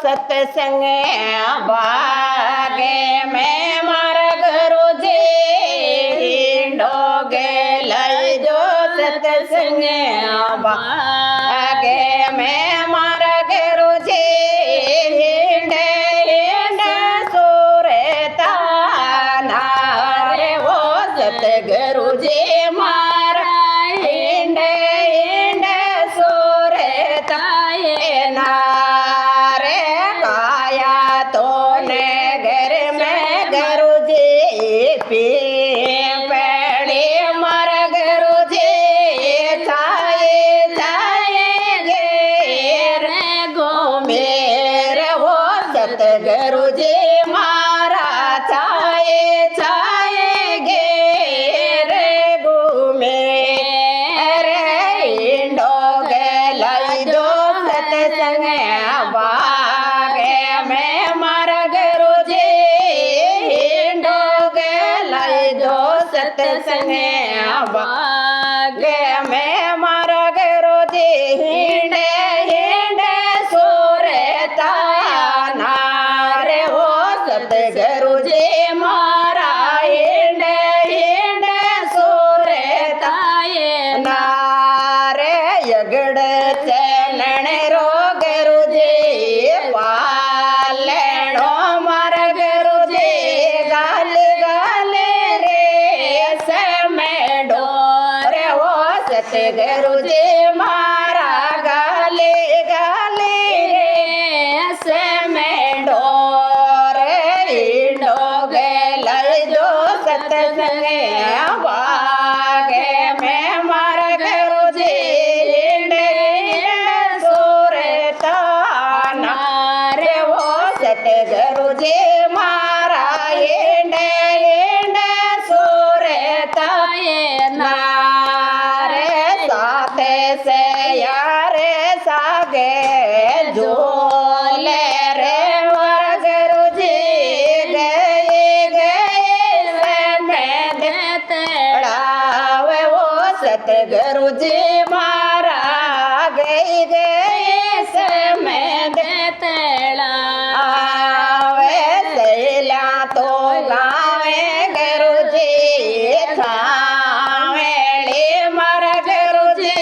सत्संग बागे में मारा गुरु जी हिंडोगे लई जो सत्संग बागे में मारा गुरु जी हिंडे हिंडे सुरता नारे वो सतगुरु जी मारा हिंडे हिंडे सुरता नारे काया तो ने घर में गुरु जी पी पड़ी मर गुरु जी छाए छाए घेर घूमेर वो सतगुरु जी मारा छाए छाए घेर घूमे इंडो गलाई दो सत्संग बागे में मारा गुरु जी इंडो गलाई दो सत्संग बागे में मारा गुरु जी हिंडे हिंडे सुरता नारे हो सतगुरु जी मारा हिंडे हिंडे सुरता नारे यगड़ चलन रो गुरु जी पालनो मार गुरु जी गाल गाल रे समय डोर वो सतगुरु जी मारा गाल गाल रे समय डोर इंडो गलाई दो सत्संग बागे में मारा गुरु जी हिंडे हिंडे सुरता नारे वो सतगुरु जी मारा हिंडे हिंडे सुरता नारे साथे से यारे सागे झोले रे मारा गुरु जी गए गए में देतड़ावे वो सतगुरु जी मारा गए गए समय देतड़ा आवे सैला तो गावे गुरु जी थावेली मारा गुरु जी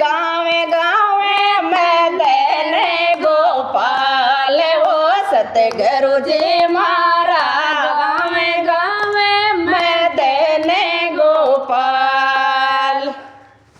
गावे गावे में देने गोपाल वो सतगुरु जी